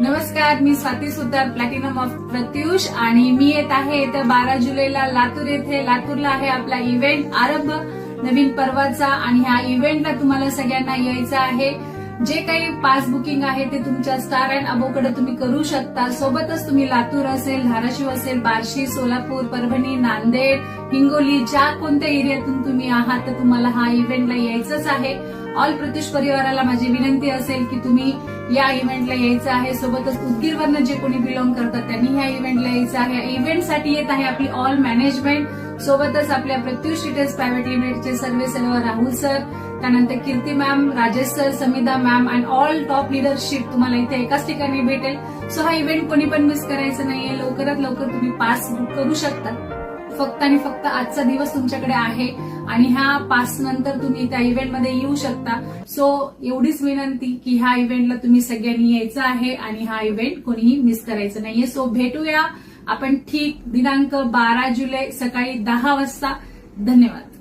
नमस्कार, मी स्वाती सुतार, platinum of Pratyush आणि मी येत आहे येत्या 12 जुलैला लातूर येथे. लातूरला आहे आपला इव्हेंट आरंभ नवीन पर्वाचा आणि ह्या इव्हेंटला तुम्हाला सगळ्यांना यायचं आहे. जे काही पास बुकिंग आहे ते तुमच्या स्टार अँड अबोकडे तुम्ही करू शकता. सोबतच तुम्ही लातूर असेल, धाराशिव असेल, बार्शी, सोलापूर, परभणी, नांदेड, हिंगोली ज्या कोणत्या एरियातून तुम्ही आहात तर तुम्हाला हा इव्हेंटला यायचंच आहे. ऑल प्रत्युष परिवाराला माझी विनंती असेल की तुम्ही या इव्हेंटला यायचं आहे. सोबतच उदगीरवरनं जे कोणी बिलॉंग करतात त्यांनी ह्या इव्हेंटला यायचं आहे. इव्हेंटसाठी येत आहे आपली ऑल मॅनेजमेंट, सोबतच आपल्या प्रत्युष रिटेल्स प्रायव्हेट लिमिटेडचे सर्व राहुल सर, त्यानंतर Kirti ma'am, Rajesh sir, Samidha ma'am and all top leadership तुम्हाला इथे एकाच ठिकाणी भेटेल. सो हा इव्हेंट कोणी पण मिस करायचं नाहीये. लवकरात लवकर तुम्ही पास बुक करू शकता. फक्त आणि फक्त आजचा दिवस तुमच्याकडे आहे आणि ह्या पास नंतर तुम्ही त्या इव्हेंटमध्ये येऊ शकता. सो एवढीच विनंती की ह्या इव्हेंटला तुम्ही सगळ्यांनी यायचं आहे आणि हा इव्हेंट कोणीही मिस करायचं नाहीये. सो भेटूया आपण ठीक दिनांक 12 जुलै सकाळी 10 वाजता. धन्यवाद.